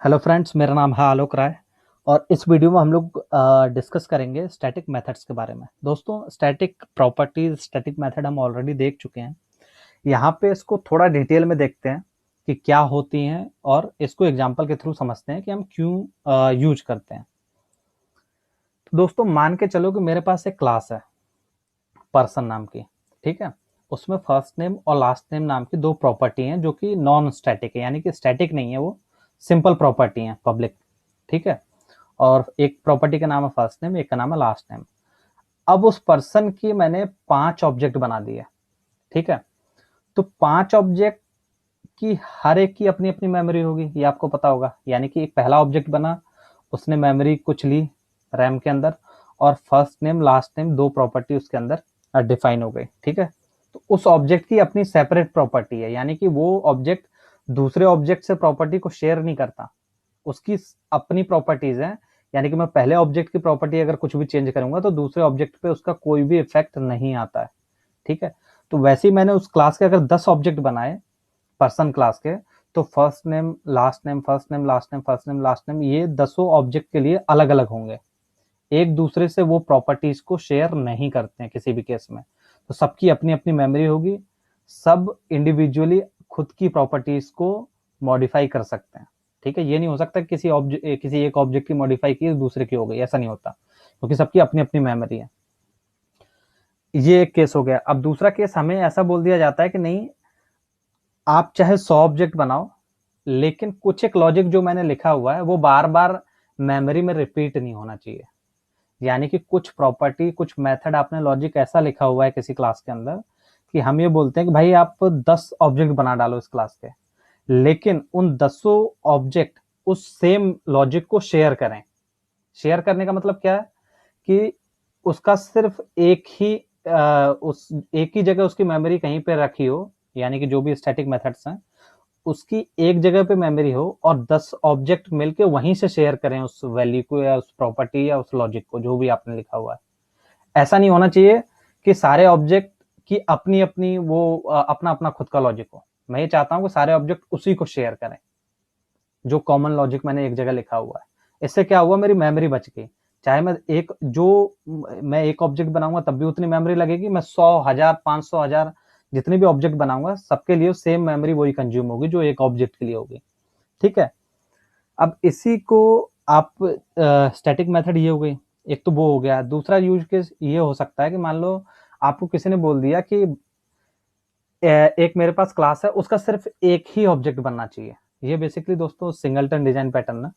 Hello friends, मेरा नाम है आलोक राय और इस वीडियो में हम लोग डिस्कस करेंगे स्टैटिक मेथड्स के बारे में। दोस्तों, स्टैटिक प्रॉपर्टीज, स्टैटिक मेथड हम ऑलरेडी देख चुके हैं। यहाँ पे इसको थोड़ा डिटेल में देखते हैं कि क्या होती हैं और इसको एग्जांपल के थ्रू समझते हैं कि हम क्यों यूज करते हैं। दोस्तों, मान के चलो कि मेरे पास एक क्लास है पर्सन नाम की, ठीक है। उसमें फर्स्ट नेम और लास्ट नेम नाम की दो प्रॉपर्टी हैं जो कि नॉन स्टैटिक है, यानी कि स्टैटिक नहीं है, वो सिंपल प्रॉपर्टी है, पब्लिक, ठीक है। और एक प्रॉपर्टी का नाम है फर्स्ट नेम, एक का नाम है लास्ट नेम। अब उस पर्सन की मैंने 5 ऑब्जेक्ट बना दिए, ठीक है। तो 5 ऑब्जेक्ट की हर एक की अपनी अपनी मेमोरी होगी, ये आपको पता होगा। यानी कि एक पहला ऑब्जेक्ट बना, उसने मेमोरी कुछ ली रैम के अंदर, और फर्स्ट नेम लास्ट नेम दो प्रॉपर्टी उसके अंदर डिफाइन हो गई, ठीक है। तो उस ऑब्जेक्ट की अपनी सेपरेट प्रॉपर्टी है, यानी कि वो ऑब्जेक्ट दूसरे ऑब्जेक्ट से प्रॉपर्टी को शेयर नहीं करता, उसकी अपनी प्रॉपर्टीज हैं। यानी कि मैं पहले ऑब्जेक्ट की प्रॉपर्टी अगर कुछ भी चेंज करूंगा तो दूसरे ऑब्जेक्ट पे उसका कोई भी इफेक्ट नहीं आता है, ठीक है। तो वैसे ही मैंने उस क्लास के अगर 10 ऑब्जेक्ट बनाए पर्सन क्लास के, तो first name last name, first name last name, first name last name, ये 10 ऑब्जेक्ट के लिए अलग अलग होंगे। एक दूसरे से वो प्रॉपर्टीज को शेयर नहीं करते हैं किसी भी केस में। तो सबकी अपनी अपनी मेमोरी होगी, सब इंडिविजुअली खुद की प्रॉपर्टीज को मॉडिफाई कर सकते हैं, ठीक है। ये नहीं हो सकता किसी एक ऑब्जेक्ट की मॉडिफाई की दूसरे की हो गई, ऐसा नहीं होता, क्योंकि सबकी अपनी अपनी मेमोरी है। ये एक केस हो गया। अब दूसरा केस, हमें ऐसा बोल दिया जाता है कि नहीं, आप चाहे 100 ऑब्जेक्ट बनाओ, लेकिन कुछ एक लॉजिक जो मैंने लिखा हुआ है वो बार बार मेमोरी में रिपीट नहीं होना चाहिए। यानी कि कुछ प्रॉपर्टी, कुछ मेथड, आपने लॉजिक ऐसा लिखा हुआ है किसी क्लास के अंदर कि हम ये बोलते हैं कि भाई आप 10 ऑब्जेक्ट बना डालो इस क्लास के, लेकिन उन 10 ऑब्जेक्ट उस सेम लॉजिक को शेयर करें। शेयर करने का मतलब क्या है कि उसका सिर्फ उस एक ही जगह उसकी मेमोरी कहीं पे रखी हो, यानी कि जो भी स्टैटिक मेथड्स हैं उसकी एक जगह पे मेमोरी हो, और 10 ऑब्जेक्ट मिलके वहीं से शेयर करें उस वैल्यू को या उस प्रॉपर्टी या उस लॉजिक को, जो भी आपने लिखा हुआ है। ऐसा नहीं होना चाहिए कि सारे ऑब्जेक्ट की अपनी अपनी वो अपना अपना खुद का लॉजिक हो। मैं ये चाहता हूं कि सारे ऑब्जेक्ट उसी को शेयर करें, जो कॉमन लॉजिक मैंने एक जगह लिखा हुआ है। इससे क्या हुआ, मेरी मेमोरी बच गई। चाहे मैं एक ऑब्जेक्ट बनाऊंगा तब भी उतनी मेमोरी लगेगी, मैं 100,000, 500,000 जितने भी ऑब्जेक्ट बनाऊंगा सबके लिए सेम मेमोरी वही कंज्यूम होगी जो एक ऑब्जेक्ट के लिए होगी, ठीक है। अब इसी को आप स्टैटिक मेथड ये हो गई, एक तो वो हो गया। दूसरा यूज केस ये हो सकता है कि मान लो आपको किसी ने बोल दिया कि एक मेरे पास क्लास है, उसका सिर्फ एक ही ऑब्जेक्ट बनना चाहिए। ये बेसिकली दोस्तों सिंगलटन डिजाइन पैटर्न है।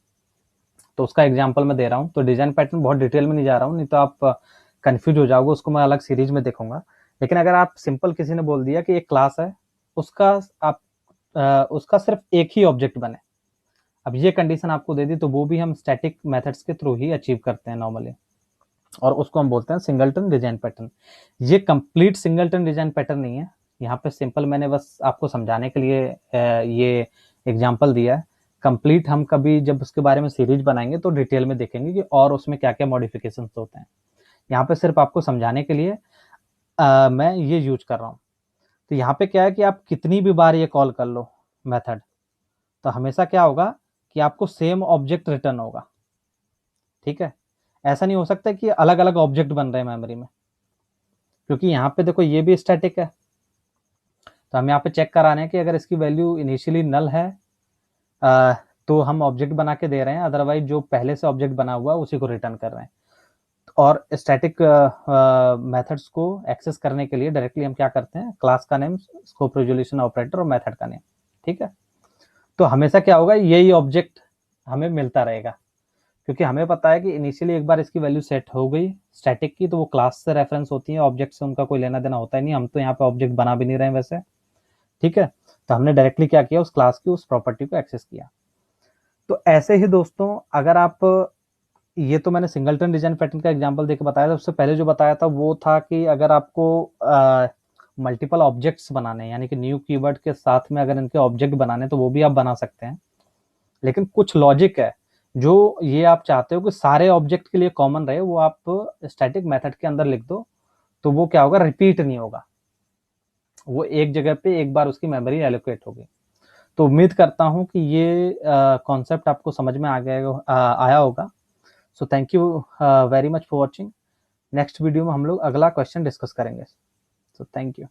तो उसका एग्जांपल मैं दे रहा हूँ। तो डिजाइन पैटर्न बहुत डिटेल में नहीं जा रहा हूँ, नहीं तो आप कंफ्यूज हो जाओगे, उसको मैं अलग सीरीज में देखूंगा। लेकिन अगर आप सिंपल, किसी ने बोल दिया कि एक क्लास है, उसका आप उसका सिर्फ एक ही ऑब्जेक्ट बने, अब ये कंडीशन आपको दे दी, तो वो भी हम स्टैटिक मेथड्स के थ्रू ही अचीव करते हैं नॉर्मली, और उसको हम बोलते हैं सिंगलटन डिजाइन पैटर्न। ये कंप्लीट सिंगलटन डिजाइन पैटर्न नहीं है, यहाँ पे सिंपल मैंने बस आपको समझाने के लिए ये एग्जांपल दिया है। कंप्लीट हम कभी जब उसके बारे में सीरीज बनाएंगे तो डिटेल में देखेंगे कि और उसमें क्या क्या मॉडिफिकेशन होते हैं। यहाँ पे सिर्फ आपको समझाने के लिए मैं ये यूज कर रहा हूँ। तो यहाँ पे क्या है कि आप कितनी भी बार ये कॉल कर लो मेथड, तो हमेशा क्या होगा कि आपको सेम ऑब्जेक्ट रिटर्न होगा, ठीक है। ऐसा नहीं हो सकता कि अलग अलग ऑब्जेक्ट बन रहे हैं मेमोरी में, क्योंकि यहाँ पे देखो ये भी स्टैटिक है। तो हम यहाँ पे चेक करा रहे हैं कि अगर इसकी वैल्यू इनिशियली नल है तो हम ऑब्जेक्ट बना के दे रहे हैं, अदरवाइज जो पहले से ऑब्जेक्ट बना हुआ है उसी को रिटर्न कर रहे हैं। और स्टैटिक मेथड्स को एक्सेस करने के लिए डायरेक्टली हम क्या करते हैं, क्लास का नेम, स्कोप रेजोल्यूशन ऑपरेटर और मेथड का नेम, ठीक है। तो हमेशा क्या होगा, यही ऑब्जेक्ट हमें मिलता रहेगा, क्योंकि हमें पता है कि इनिशियली एक बार इसकी वैल्यू सेट हो गई स्टैटिक की, तो वो क्लास से रेफरेंस होती है, ऑब्जेक्ट से उनका कोई लेना देना होता ही नहीं। हम तो यहाँ पे ऑब्जेक्ट बना भी नहीं रहे हैं वैसे, ठीक है। तो हमने डायरेक्टली क्या किया, उस क्लास की उस प्रॉपर्टी को एक्सेस किया। तो ऐसे ही दोस्तों, अगर आप, ये तो मैंने सिंगलटन डिजाइन पैटर्न का एग्जांपल देकर बताया था। उससे पहले जो बताया था वो था कि अगर आपको मल्टीपल ऑब्जेक्ट्स बनाने, यानी कि न्यू कीवर्ड के साथ में अगर इनके ऑब्जेक्ट बनाने, तो वो भी आप बना सकते हैं। लेकिन कुछ लॉजिक है जो ये आप चाहते हो कि सारे ऑब्जेक्ट के लिए कॉमन रहे, वो आप स्टैटिक मेथड के अंदर लिख दो, तो वो क्या होगा, रिपीट नहीं होगा, वो एक जगह पे एक बार उसकी मेमोरी एलोकेट होगी। तो उम्मीद करता हूँ कि ये कॉन्सेप्ट आपको समझ में आया होगा। So thank you very much for watching. Next video में हम लोग अगला क्वेश्चन डिस्कस करेंगे। So thank you.